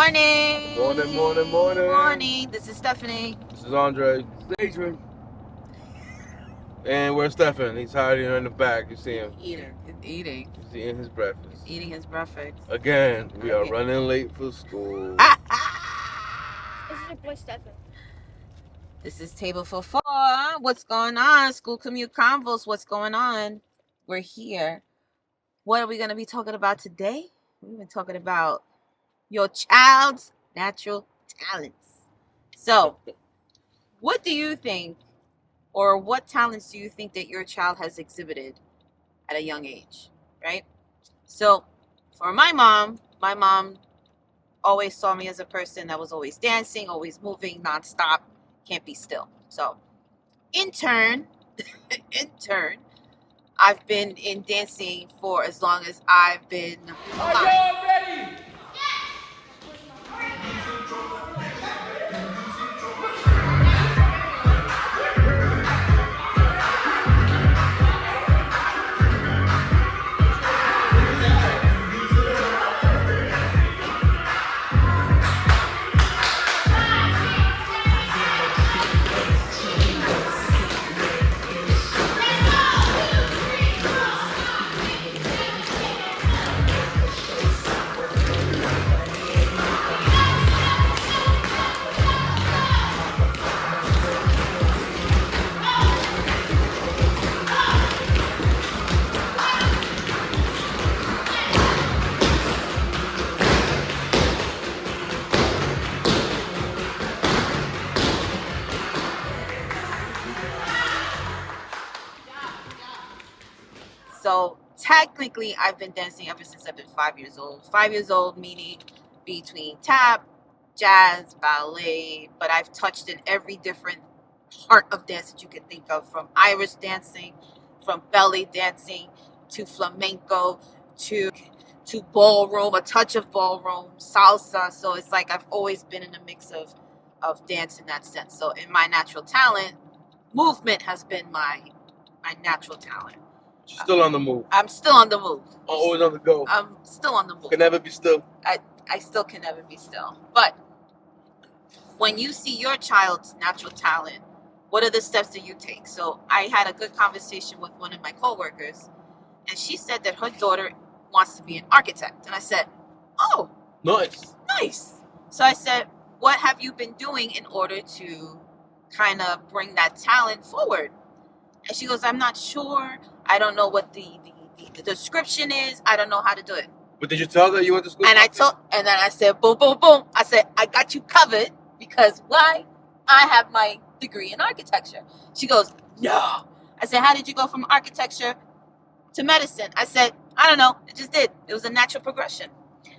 Morning. Morning. This is Stephanie. This is Andre. Adrian. And where's Stephen? He's hiding in the back. You see him. He's eating. He's eating his breakfast. He's eating his breakfast. Again, we are running late for school. This is your boy Stephen. This is table for 4. What's going on? School commute convos. What's going on? We're here. What are we going to be talking about today? We've been talking about your child's natural talents. So, what do you think, or what talents do you think that your child has exhibited at a young age, right? So, for my mom always saw me as a person that was always dancing, always moving, nonstop, can't be still. So, in turn, I've been in dancing for as long as I've been alive. Are y'all ready? So technically, I've been dancing ever since I've been 5 years old. 5 years old meaning between tap, jazz, ballet, but I've touched in every different part of dance that you can think of, from Irish dancing, from belly dancing, to flamenco, to ballroom, a touch of ballroom, salsa. So it's like I've always been in a mix of dance in that sense. So in my natural talent, movement has been my natural talent. She's still on the move. I'm still on the move. Always on the go. I'm still on the move. Can never be still. I still can never be still. But when you see your child's natural talent, what are the steps that you take? So I had a good conversation with one of my coworkers, and she said that her daughter wants to be an architect. And I said, oh, nice. So I said, what have you been doing in order to kind of bring that talent forward? And she goes, I'm not sure. I don't know what the description is. I don't know how to do it. But did you tell her you went to school? And then I said, boom, boom, boom. I said, I got you covered, because why? I have my degree in architecture. She goes, no. I said, how did you go from architecture to medicine? I said, I don't know. It just did. It was a natural progression.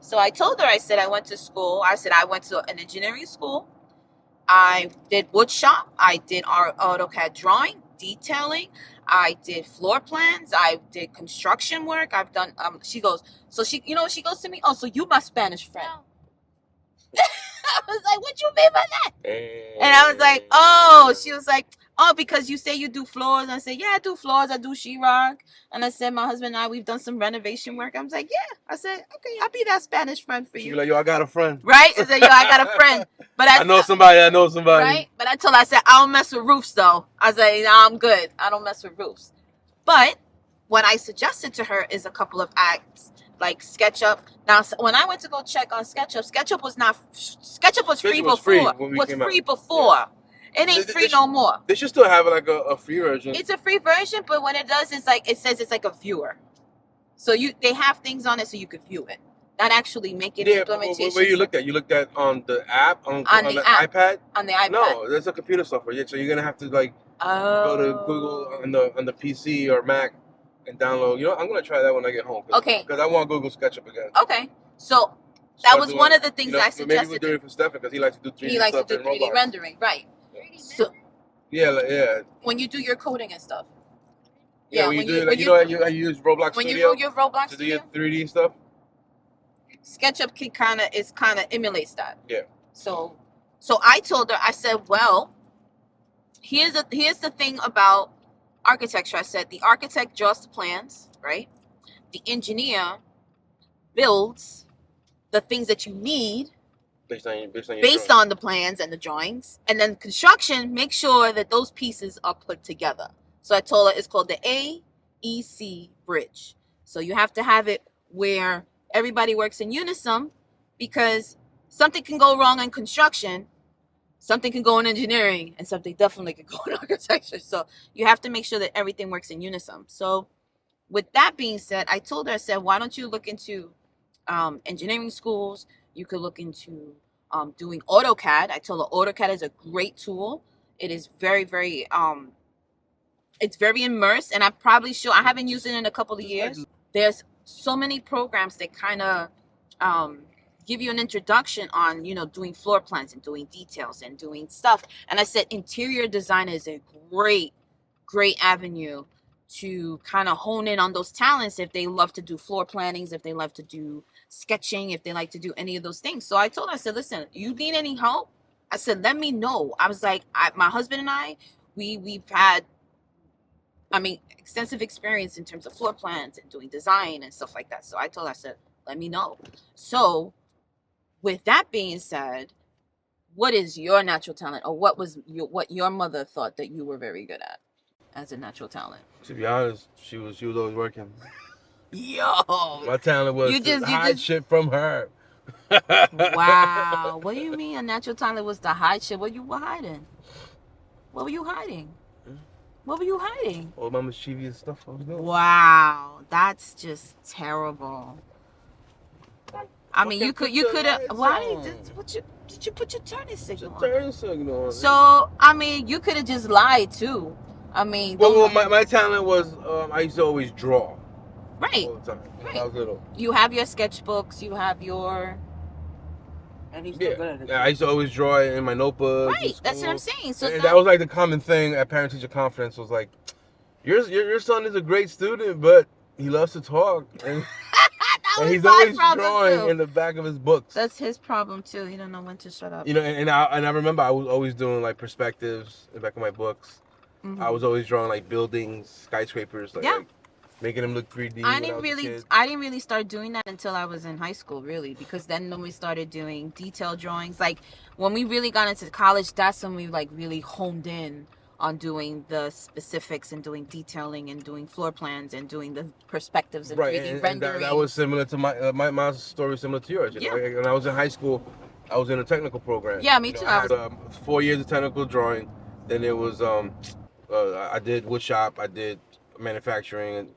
So I told her, I said, I went to school. I said, I went to an engineering school. I did wood shop. I did AutoCAD drawing, detailing. I did floor plans. I did construction work. I've done, she goes, so she goes to me, oh, so you my Spanish friend. No. I was like, what you mean by that? And I was like, oh, she was like, oh, because you say you do floors. And I said, yeah, I do floors. I do sheetrock. And I said, my husband and I, we've done some renovation work. I was like, yeah. I said, okay, I'll be that Spanish friend for She you. be like, yo, I got a friend. Right? I said, yo, I got a friend. But I know somebody. Right? But I told her, I said, I don't mess with roofs, though. I said, no, I'm good. I don't mess with roofs. But what I suggested to her is a couple of acts, like SketchUp. Now, when I went to go check on SketchUp, SketchUp was free before. Was free before. Yeah. It ain't free no more. They should still have like a free version. It's a free version, but when it does, it's like, it says it's like a viewer. So they have things on it so you could view it. Not actually make it implementation. Where you looked at? You looked at on the app? On the app. iPad? On the iPad. No, there's a computer software. Yeah, so you're gonna have to like go to Google on the PC or Mac and download. You know, I'm gonna try that when I get home. Okay. Because I want Google SketchUp again. Okay. So that was one of the things I suggested. Maybe we'll do it for Stephen because he likes to do 3D He likes to do 3D rendering, right? So yeah. When you do your coding and stuff. Yeah, when you do like, you use Roblox when Studio. When you do your Roblox to do your 3D stuff. SketchUp kind of emulates that. Yeah. So I told her, I said, well, here's the thing about architecture. I said, the architect draws the plans, right? The engineer builds the things that you need, Based on your based drawing. on the plans and the drawings. And then construction, make sure that those pieces are put together. So I told her it's called the AEC bridge. So you have to have it where everybody works in unison, because something can go wrong in construction, something can go in engineering, and something definitely can go in architecture. So you have to make sure that everything works in unison. So with that being said, I told her, I said, why don't you look into engineering schools? You could look into doing AutoCAD. I told her AutoCAD is a great tool. It is very, very it's very immersed, and I haven't used it in a couple of years. There's so many programs that kind of give you an introduction on, doing floor plans and doing details and doing stuff. And I said interior design is a great avenue to kind of hone in on those talents if they love to do floor plannings, if they love to do sketching, if they like to do any of those things. So I told her, I said, listen, you need any help? I said, let me know. I was like, my husband and I, we've had, extensive experience in terms of floor plans and doing design and stuff like that. So I told her, I said, let me know. So with that being said, what is your natural talent, or what your mother thought that you were very good at as a natural talent? To be honest, she was always working. Yo, my talent was to hide shit from her. Wow. What do you mean a natural talent was to hide shit? What you were hiding? What were you hiding? What were you hiding? All my mischievous stuff I was doing. Wow, that's just terrible. You could have. Why did you put your turning signal on? Turn signal. So you could have just lied too. Well, my talent was I used to always draw. Right. All the time. Right. When I was little. You have your sketchbooks. You have your. And he's still good at it. Yeah, I used to always draw it in my notebook. Right. That's what I'm saying. So that was like the common thing at parent-teacher conference. Was like, your son is a great student, but he loves to talk. And he's always drawing in the back of his books. That's his problem too. He don't know when to shut up. And I remember I was always doing like perspectives in the back of my books. Mm-hmm. I was always drawing like buildings, skyscrapers, like making them look 3D. I didn't really start doing that until I was in high school, really, because then when we started doing detail drawings, like when we really got into college, that's when we like really honed in on doing the specifics and doing detailing and doing floor plans and doing the perspectives and 3D rendering. And that was similar to my story, similar to yours. You know? When I was in high school, I was in a technical program. Yeah, me too. I had 4 years of technical drawing. Then it was I did wood shop, I did manufacturing and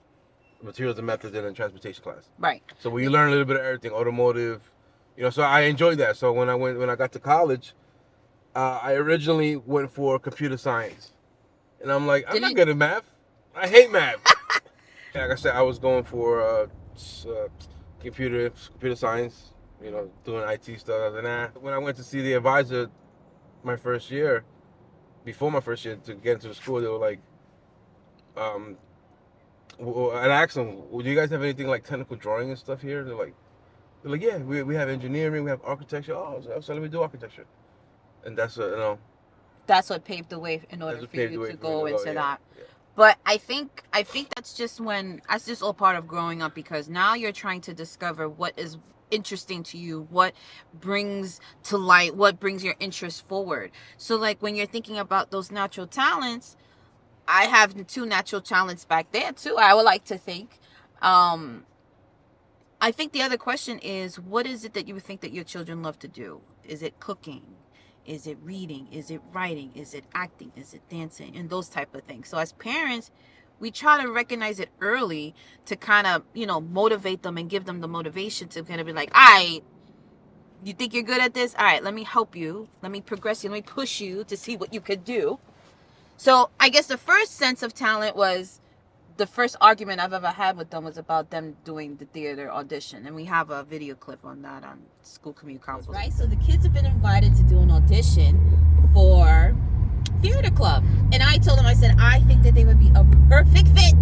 materials and methods, and a transportation class. Right. So we learn a little bit of everything, automotive, so I enjoyed that. So when I got to college, I originally went for computer science. And I'm like, I'm not good at math. I hate math. Like I said, I was going for computer science, doing IT stuff. And when I went to see the advisor before my first year to get into the school, they were like, and I asked them, do you guys have anything like technical drawing and stuff here? They're like, yeah, we have engineering, we have architecture. Oh, so let me do architecture. And that's what paved the way in order for you to go into that. Yeah. But I think that's just all part of growing up, because now you're trying to discover what is interesting to you, what brings to light, what brings your interest forward. So like when you're thinking about those natural talents, I have 2 natural talents back there too, I would like to think. I think the other question is, what is it that you would think that your children love to do? Is it cooking? Is it reading? Is it writing? Is it acting? Is it dancing? And those type of things. So as parents, we try to recognize it early to kind of, motivate them and give them the motivation to kind of be like, all right, you think you're good at this? All right, let me help you. Let me progress you. Let me push you to see what you could do. So I guess the first sense of talent was, the first argument I've ever had with them was about them doing the theater audition. And we have a video clip on that on School COMMUTE CONVOS. Right, so the kids have been invited to do an audition for theater club. And I told them, I said, I think that they would be a perfect fit.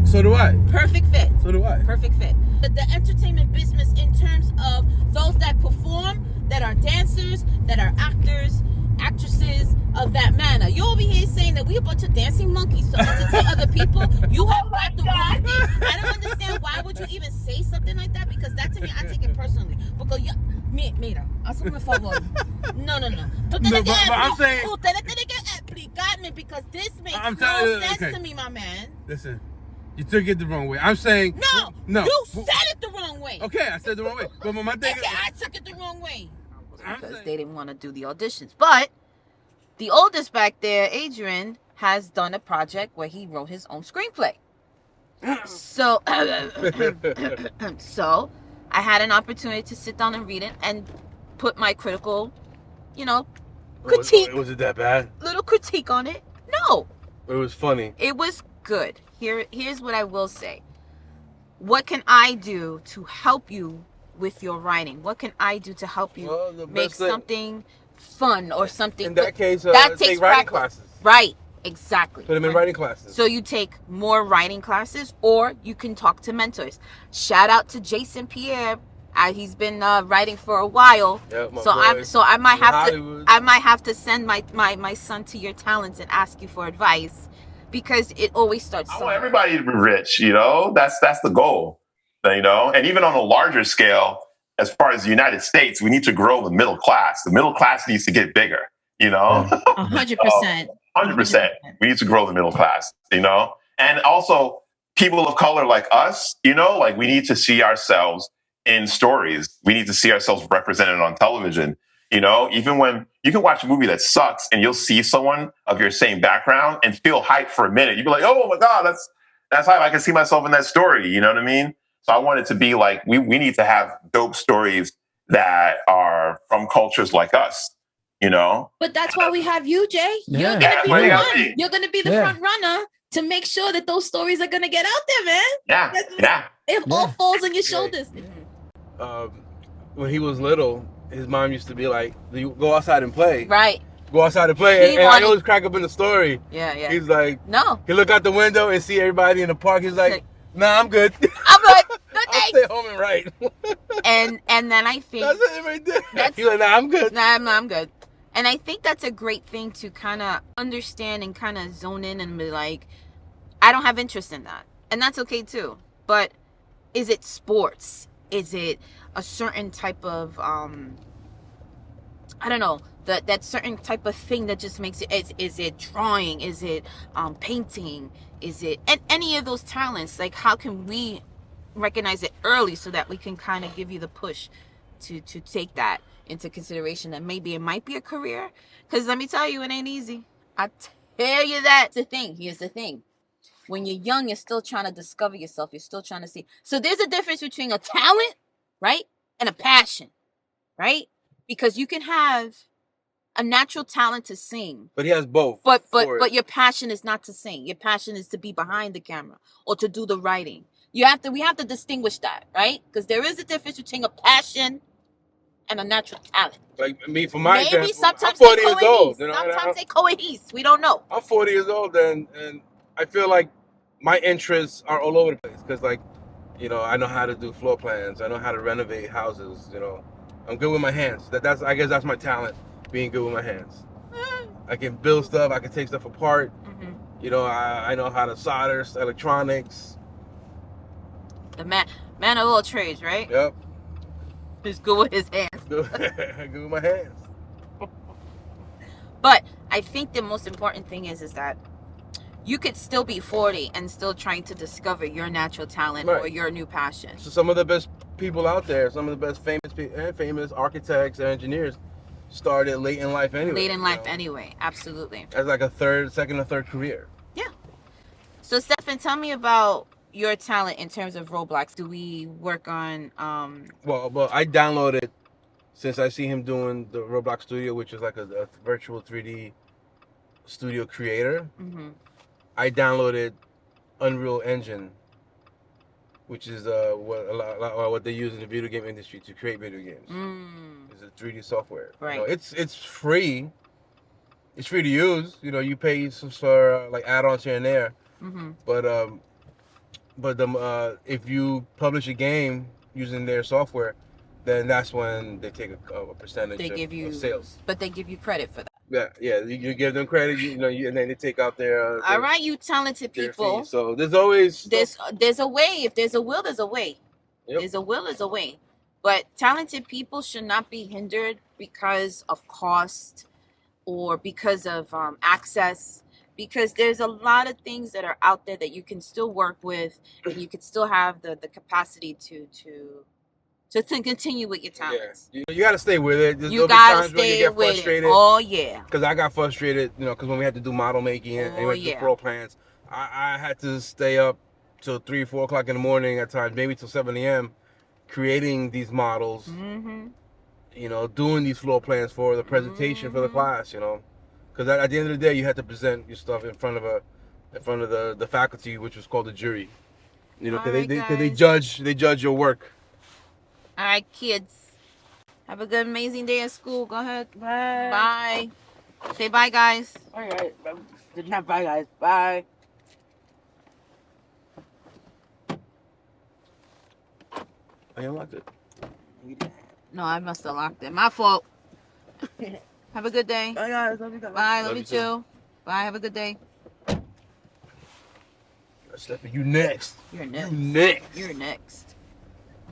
So do I. Perfect fit. So do I. Perfect fit. The entertainment business, in terms of those that perform, that are dancers, that are actors, actresses of that manner. You over here saying that we a bunch of dancing monkeys to entertain other people. You have got the wrong thing. I don't understand then why would you even say something like that? Because that to me, I take it personally. Because mira, hazme un favor. No. Tú tienes que I'm saying, ustedes tienen que explicarme because this makes no sense to me, my man. Listen, you took it the wrong way. I'm saying no. You said it the wrong way. Okay, I said it the wrong way. But my thing is, I took it the wrong way. Because they didn't want to do the auditions. But the oldest back there, Adrian, has done a project where he wrote his own screenplay. So, so I had an opportunity to sit down and read it and put my critical, critique. Was it that bad? Little critique on it. No. It was funny. It was good. Here's what I will say. What can I do to help you with your writing? What can I do to help you make something fun or something? In that case, that takes writing classes. Right. Exactly. Put them in writing classes. So you take more writing classes, or you can talk to mentors. Shout out to Jason Pierre. He's been writing for a while. Yep, so I might have to send my son to your talents and ask you for advice, because it always starts. I want everybody to be rich. That's the goal. And even on a larger scale, as far as the United States, we need to grow the middle class. The middle class needs to get bigger. 100%. 100%. We need to grow the middle class, and also people of color like us, like we need to see ourselves in stories. We need to see ourselves represented on television. Even when you can watch a movie that sucks and you'll see someone of your same background and feel hyped for a minute. You'd be like, oh my God, that's hype. I can see myself in that story. You know what I mean? So I want it to be like, we need to have dope stories that are from cultures like us. But that's why we have you, Jay. Yeah. You're gonna be the front runner to make sure that those stories are gonna get out there, man. Yeah. It all falls on your shoulders. When he was little, his mom used to be like, "You go outside and play." Right. Go outside and play, and I always crack up in the story. Yeah. He's like, no. He look out the window and see everybody in the park. He's like, nah, I'm good. I'm like, good I'll stay home and write. and then I think that's it right there. He's like, nah, I'm good. Nah, I'm good. And I think that's a great thing to kind of understand and kind of zone in and be like, I don't have interest in that. And that's okay too. But is it sports? Is it a certain type of, I don't know, that certain type of thing that just makes it, is it drawing? Is it painting? Is it any of those talents? Like, how can we recognize it early so that we can kind of give you the push to take that into consideration, that maybe it might be a career? Because let me tell you, it ain't easy. I tell you that. Here's the thing. When you're young, you're still trying to discover yourself. You're still trying to see. So there's a difference between a talent, right, and a passion, right? Because you can have a natural talent to sing, but he has both. But your passion is not to sing. Your passion is to be behind the camera or to do the writing. We have to distinguish that, right? Because there is a difference between a passion and a natural talent. Like me, for my maybe example, sometimes I'm 40 years old. Sometimes they coexist. We don't know. I'm 40 years old, and I feel like my interests are all over the place. Because, like, I know how to do floor plans. I know how to renovate houses. I'm good with my hands. I guess that's my talent, being good with my hands. I can build stuff. I can take stuff apart. Mm-hmm. I know how to solder electronics. The man of all trades, right? Yep. He's good with his hands. Good with my hands. But I think the most important thing is that you could still be 40 and still trying to discover your natural talent or your new passion. So some of the best people out there, some of the best famous architects and engineers started late in life anyway. Absolutely. As like a second or third career. Yeah. So Stefan, tell me about your talent in terms of Roblox. Do we work on Well, I downloaded, since I see him doing the Roblox Studio, which is like a virtual 3D studio creator. Mm-hmm. I downloaded Unreal Engine, which is what they use in the video game industry to create video games. It's a 3D software. Right. It's free. It's free to use. You pay for like add-ons here and there. Mm-hmm. But if you publish a game using their software, then that's when they take a percentage of sales. But they give you credit for that. Yeah. You give them credit, and then they take out their. All right, you talented people. Fees. So there's always there's a way. If there's a will, there's a way. Yep. There's a will, there's a way. But talented people should not be hindered because of cost or because of access. Because there's a lot of things that are out there that you can still work with, and you can still have the capacity to continue with your talents. Yeah. You got to stay with it. You got to stay with it. Oh, yeah. Because I got frustrated, because when we had to do model making and we had to do floor plans, I had to stay up till 3, 4 o'clock in the morning at times, maybe till 7 a.m., creating these models, doing these floor plans for the presentation for the class, Because at the end of the day, you had to present your stuff in front of the faculty, which was called the jury. Because they judge your work. All right, kids. Have a good, amazing day at school. Go ahead. Bye. Bye. Say bye, guys. All right. Not bye, guys. Bye. I unlocked it. No, I must have locked it. My fault. Have a good day. Bye, guys. Love you guys. Bye. Love you too. Bye. Have a good day. Stephanie, you next. You're next. You next. You're next.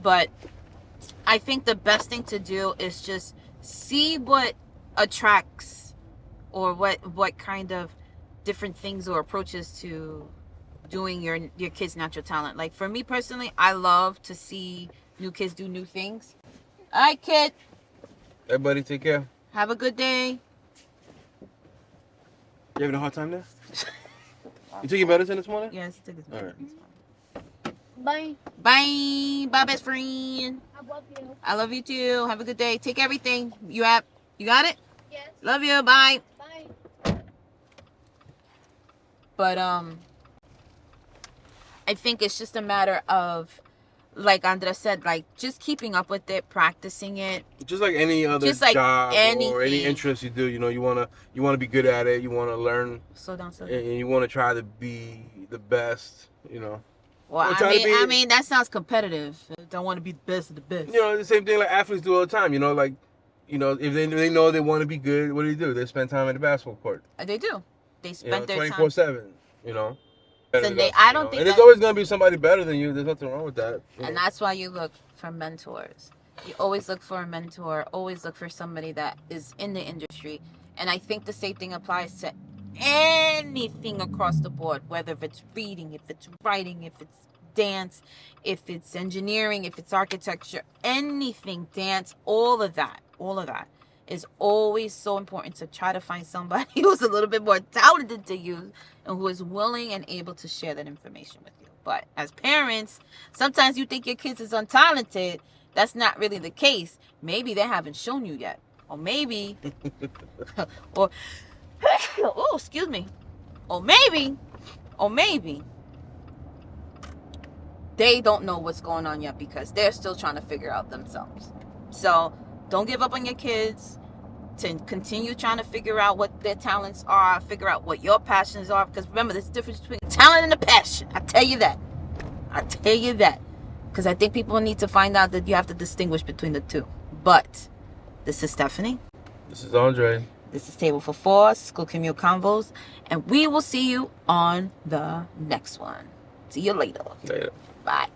But I think the best thing to do is just see what attracts or what kind of different things or approaches to doing your kids' natural talent. Like for me personally, I love to see new kids do new things. All right, kid. Everybody take care. Have a good day. You having a hard time there? You took your medicine this morning? Yes, I took his medicine. All Bye. right. Bye. Bye, best friend. I love you. I love you too. Have a good day. Take everything. You got it? Yes. Love you. Bye. Bye. But I think it's just a matter of, like Andres said, like just keeping up with it, practicing it. Just like any other job or any interest you do, you wanna be good at it. You wanna learn. Slow down. And you wanna try to be the best. Well, I mean that sounds competitive. Don't want to be the best of the best. The same thing like athletes do all the time. If they know they want to be good, what do? They spend time at the basketball court. They do. They spend their 24/7. I don't think. And there's always gonna be somebody better than you. There's nothing wrong with that. And that's why you look for mentors. You always look for a mentor. Always look for somebody that is in the industry. And I think the same thing applies to anything across the board, whether if it's reading, if it's writing, if it's dance, if it's engineering, if it's architecture, anything, dance, all of that is always so important to try to find somebody who's a little bit more talented than you and who is willing and able to share that information with you. But as parents, sometimes you think your kids is untalented. That's not really the case. Maybe they haven't shown you yet. Or maybe oh, excuse me. Or maybe they don't know what's going on yet because they're still trying to figure out themselves. So don't give up on your kids. To continue trying to figure out what their talents are, figure out what your passions are. Because remember, there's a difference between talent and a passion. I tell you that. Because I think people need to find out that you have to distinguish between the two. But this is Stephanie. This is Andre. This is Table for Four, School Commute Convos. And we will see you on the next one. See you later. Later. Bye.